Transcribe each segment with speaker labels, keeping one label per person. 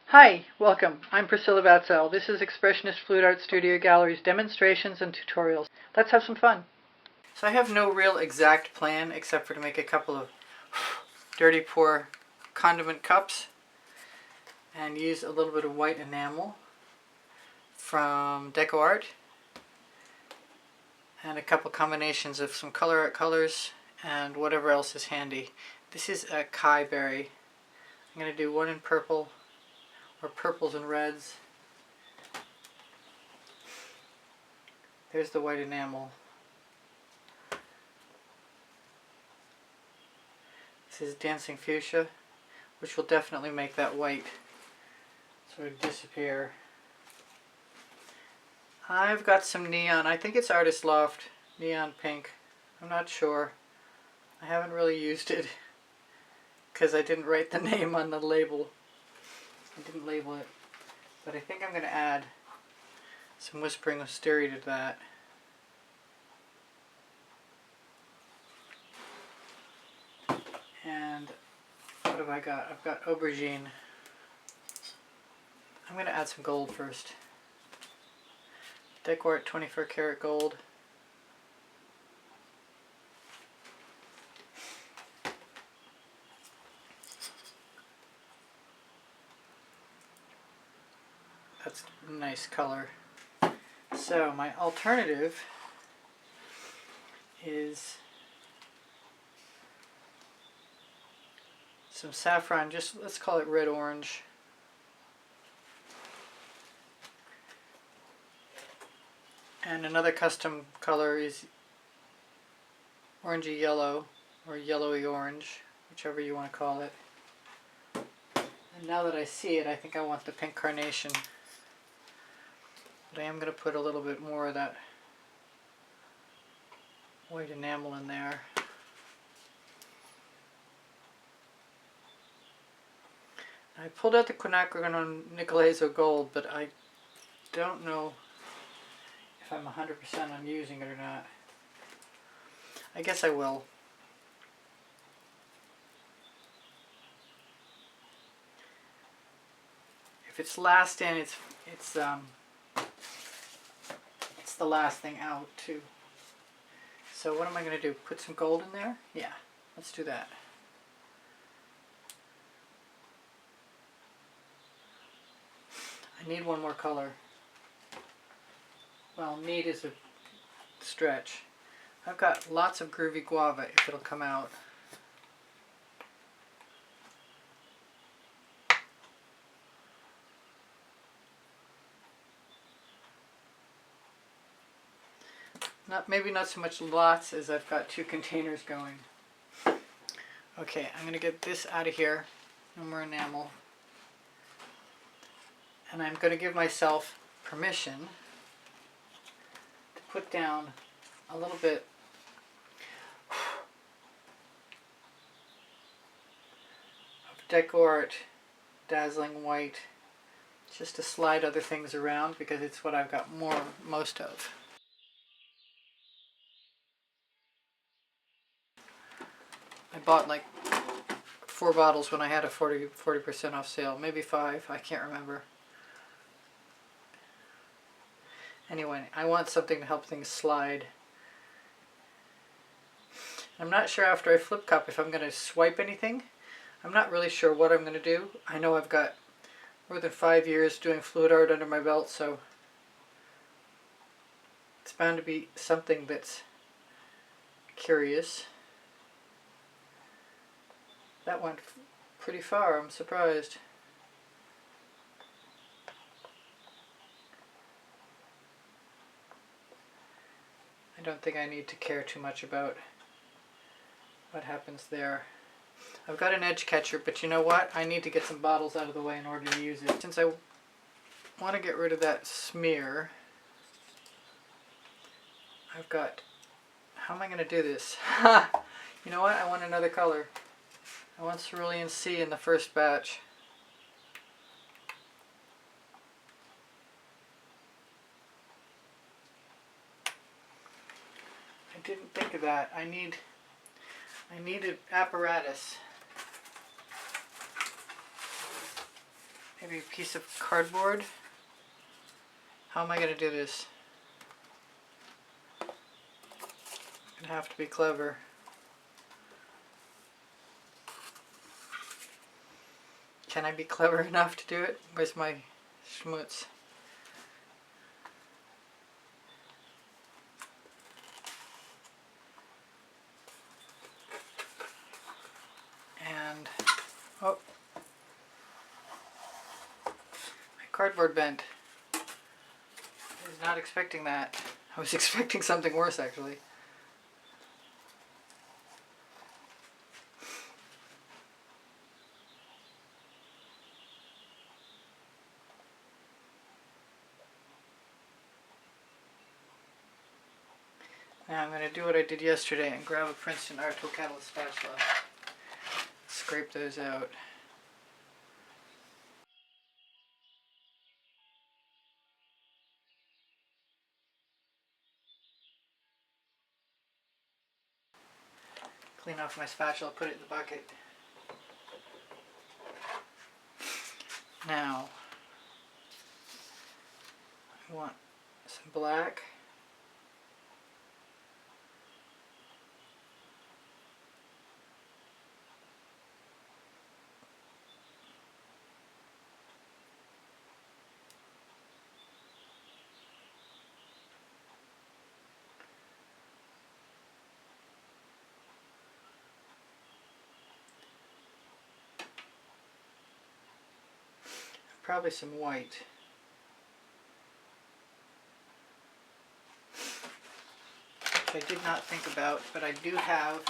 Speaker 1: Hi, welcome. I'm Priscilla Batzell. This is Expressionist Fluid Art Studio Gallery's demonstrations and tutorials. Let's have some fun. So I have no real exact plan except for to make a couple of dirty pour condiment cups and use a little bit of white enamel from Deco and a couple combinations of some Colourarte Colors and whatever else is handy. This is a Acai berry. I'm going to do one in purple, or purples and reds. There's the white enamel. This is Dancing Fuchsia, which will definitely make that white sort of disappear. I've got some neon. I think it's Artist Loft neon pink. I'm not sure. I haven't really used it because I didn't write the name on the label. I didn't label it. But I think I'm going to add some Whispering Wisteria to that. And what have I got? I've got aubergine. I'm going to add some gold first. Deco 24 karat gold. That's a nice color. So my alternative is some saffron, just let's call it red orange. And another custom color is orangey yellow, or yellowy orange, whichever you want to call it. And now that I see it, I think I want the pink carnation. But I am going to put a little bit more of that white enamel in there. I pulled out the Quinacradone Nickel Hazel Gold, but I don't know if I'm 100% on using it or not. I guess I will. If it's last in, it's the last thing out too. So what am I going to do? Put some gold in there? Yeah, let's do that. I need one more color. Well, need is a stretch. I've got lots of groovy guava if it'll come out. Maybe not so much lots as I've got two containers going. Okay, I'm going to get this out of here. No more enamel. And I'm going to give myself permission to put down a little bit of Deco Dazzling White, just to slide other things around because it's what I've got most of. I bought like 4 bottles when I had a 40% off sale, maybe 5, I can't remember. Anyway, I want something to help things slide. I'm not sure after I flip cup if I'm going to swipe anything. I'm not really sure what I'm going to do. I know I've got more than 5 years doing fluid art under my belt, so it's bound to be something that's curious. That went pretty far, I'm surprised. I don't think I need to care too much about what happens there. I've got an edge catcher, but you know what? I need to get some bottles out of the way in order to use it. Since I want to get rid of that smear, I've got... How am I going to do this? You know what? I want another color. I want Cerulean C in the first batch. I didn't think of that. I need an apparatus. maybe a piece of cardboard. How am I going to do this? I'm going to have to be clever. Can I be clever enough to do it? Where's my schmutz? And, oh, my cardboard bent. I was not expecting that. I was expecting something worse, actually. Now I'm going to do what I did yesterday and grab a Princeton Art Tool Catalyst spatula. Scrape those out. Clean off my spatula, put it in the bucket. Now, I want some black. Probably some white. Which I did not think about, but I do have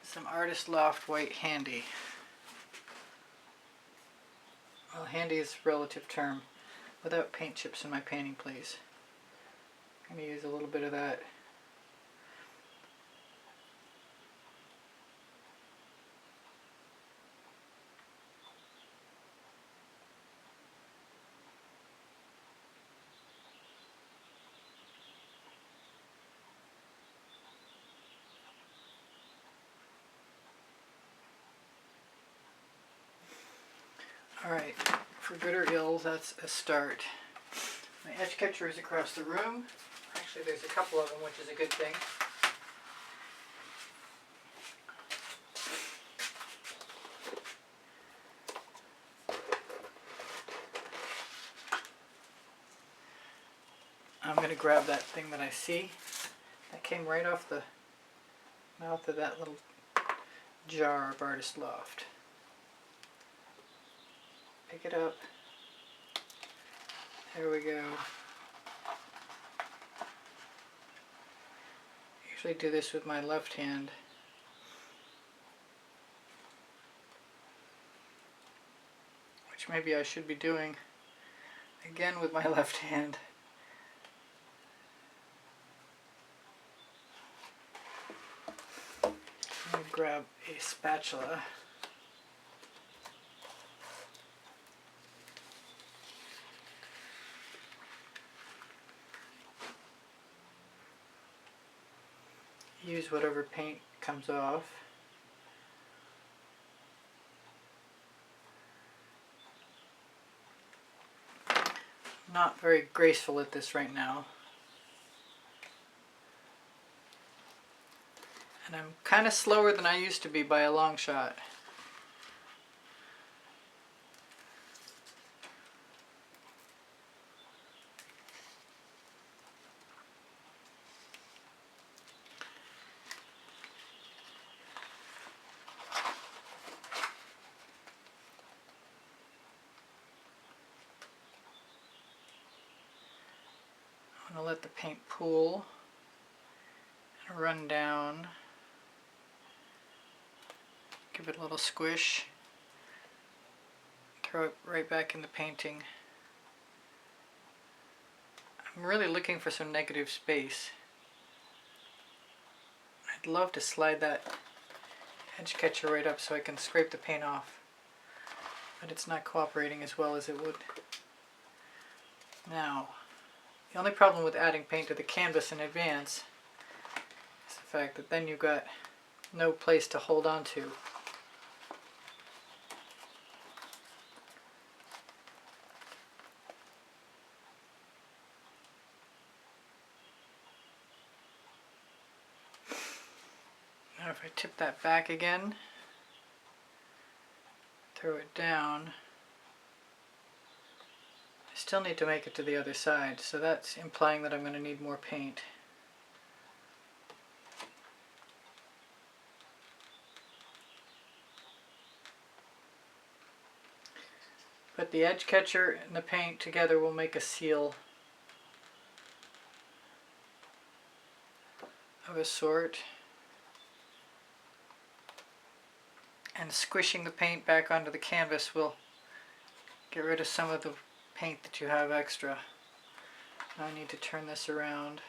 Speaker 1: some Artist Loft white handy. Well, handy is a relative term. Without paint chips in my painting, please. I'm going to use a little bit of that. Alright, for good or ill, that's a start. My edge catcher is across the room. Actually, there's a couple of them, which is a good thing. I'm going to grab that thing that I see. That came right off the mouth of that little jar of Artist Loft. Pick it up. There we go. I usually do this with my left hand. Which maybe I should be doing again with my left hand. Let me grab a spatula. Use whatever paint comes off. Not very graceful at this right now. And I'm kind of slower than I used to be by a long shot. I'm going to let the paint pool and run down. Give it a little squish. Throw it right back in the painting. I'm really looking for some negative space. I'd love to slide that edge catcher right up so I can scrape the paint off. But it's not cooperating as well as it would. Now, the only problem with adding paint to the canvas in advance is the fact that then you've got no place to hold on to. if I tip that back again, throw it down, I still need to make it to the other side, so that's implying that I'm going to need more paint. But the edge catcher and the paint together will make a seal of a sort. And squishing the paint back onto the canvas will get rid of some of the paint that you have extra. Now I need to turn this around.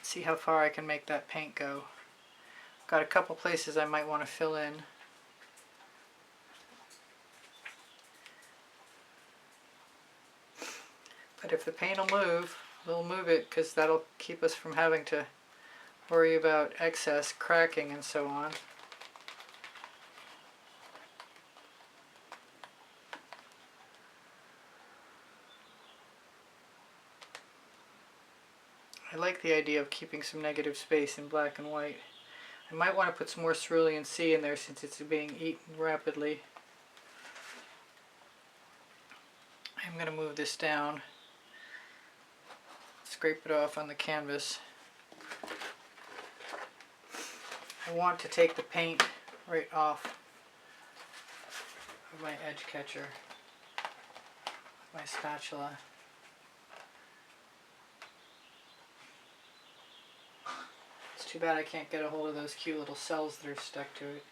Speaker 1: See how far I can make that paint go. I've got a couple places I might want to fill in. But if the paint will move, we'll move it because that'll keep us from having to worry about excess cracking and so on. I like the idea of keeping some negative space in black and white. I might want to put some more Cerulean C in there since it's being eaten rapidly. I'm going to move this down. Scrape it off on the canvas. I want to take the paint right off of my edge catcher with my spatula. It's too bad I can't get a hold of those cute little cells that are stuck to it.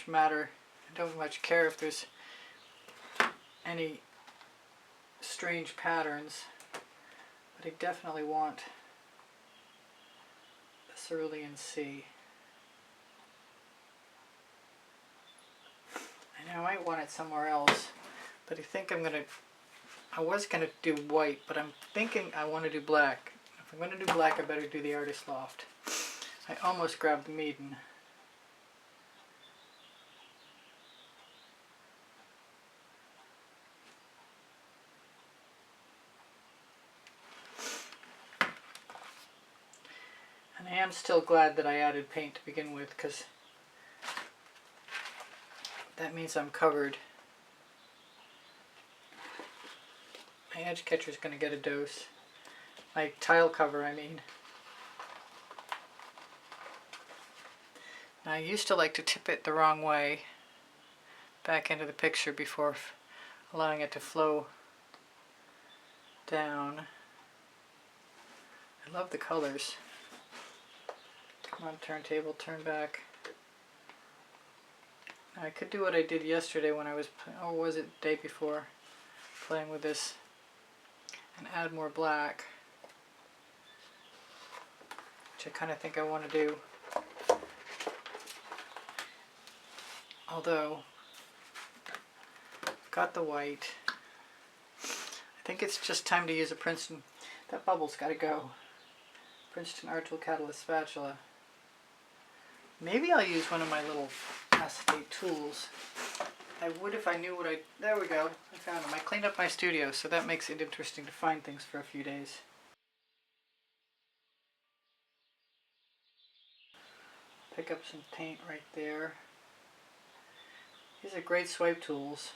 Speaker 1: I don't much care if there's any strange patterns, but I definitely want the Cerulean C. I know I might want it somewhere else, but I think I was gonna do white, but I'm thinking I want to do black. If I'm gonna do black, I better do the Artist Loft. I almost grabbed the Meaden. And I am still glad that I added paint to begin with, because that means I'm covered. My edge catcher is going to get a dose. My tile cover, I mean. Now, I used to like to tip it the wrong way back into the picture before allowing it to flow down. I love the colors. Come on, turntable, turn back. Now, I could do what I did yesterday when I was, or was it the day before, playing with this and add more black, which I kind of think I want to do. Although, I've got the white. I think it's just time to use a Princeton. That bubble's got to go. Princeton Art Tool Catalyst spatula. Maybe I'll use one of my little acetate tools. I would if I knew what I... There we go. I found them. I cleaned up my studio, so that makes it interesting to find things for a few days. Pick up some paint right there. These are great swipe tools.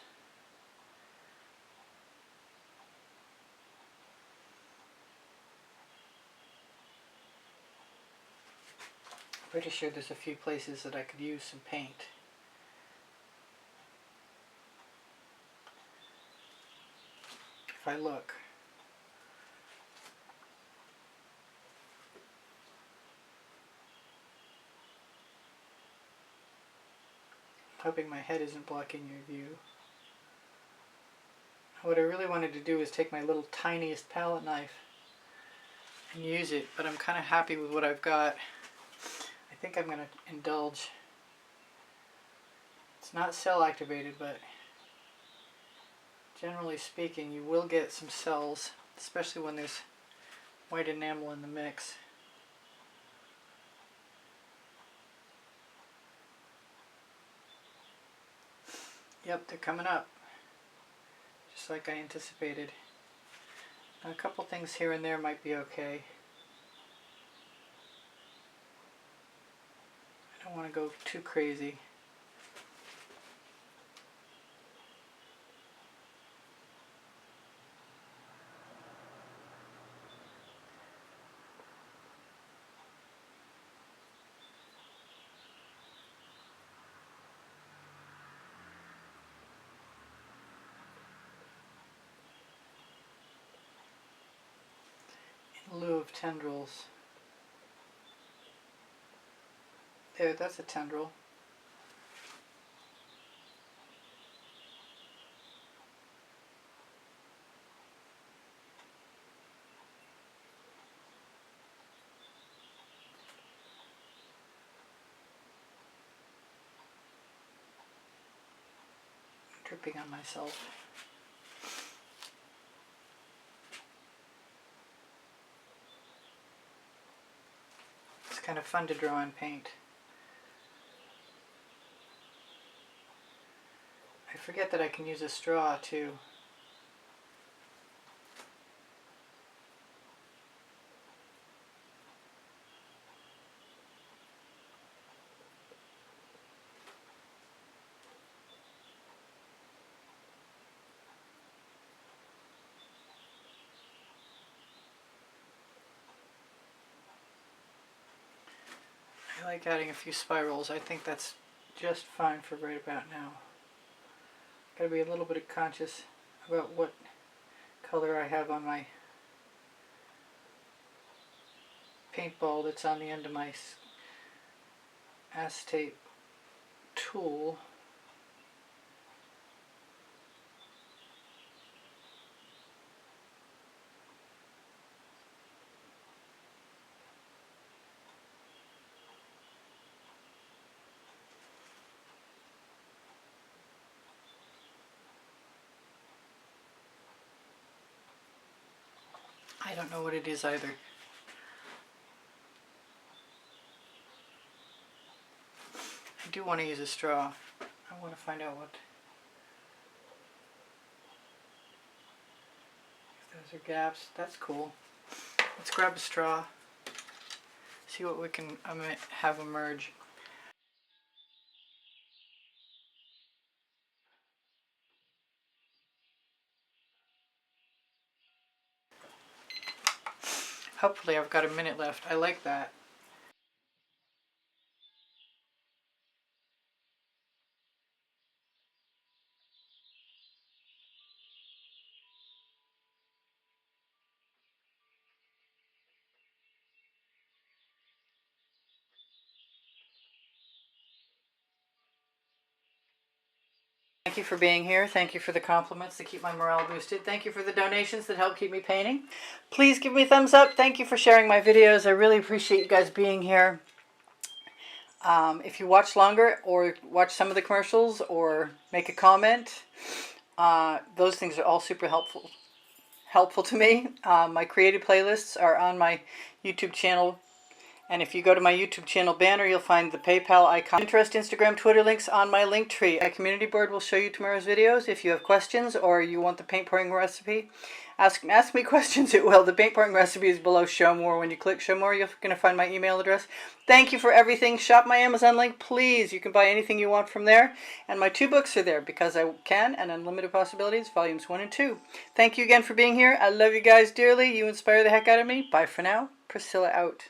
Speaker 1: Pretty sure there's a few places that I could use some paint. If I look. I'm hoping my head isn't blocking your view. What I really wanted to do is take my little tiniest palette knife and use it, but I'm kind of happy with what I've got. I think I'm going to indulge. It's not cell activated, but generally speaking, you will get some cells, especially when there's white enamel in the mix. Yep, they're coming up. Just like I anticipated. A couple things here and there might be okay. I don't want to go too crazy. In lieu of tendrils. There, that's a tendril. I'm dripping on myself. It's kind of fun to draw and paint. I forget that I can use a straw too. I like adding a few spirals. I think that's just fine for right about now. Gotta be a little bit conscious about what color I have on my paintball that's on the end of my acetate tool. I don't know what it is either. I do want to use a straw. I want to find out what. If those are gaps, that's cool. Let's grab a straw. See what we can have emerge. Hopefully I've got a minute left. I like that. Thank you for being here. Thank you for the compliments that keep my morale boosted. Thank you for the donations that help keep me painting. Please give me a thumbs up. Thank you for sharing my videos. I really appreciate you guys being here. If you watch longer or watch some of the commercials or make a comment, those things are all super helpful to me. My creative playlists are on my YouTube channel. And if you go to my YouTube channel banner, you'll find the PayPal icon. Pinterest, Instagram, Twitter links on my link tree. My community board will show you tomorrow's videos. If you have questions or you want the paint pouring recipe, ask me questions. It will. The paint pouring recipe is below Show More. When you click Show More, you're going to find my email address. Thank you for everything. Shop my Amazon link, please. You can buy anything you want from there. And my 2 books are there, Because I Can and Unlimited Possibilities, Volumes 1 and 2. Thank you again for being here. I love you guys dearly. You inspire the heck out of me. Bye for now. Priscilla out.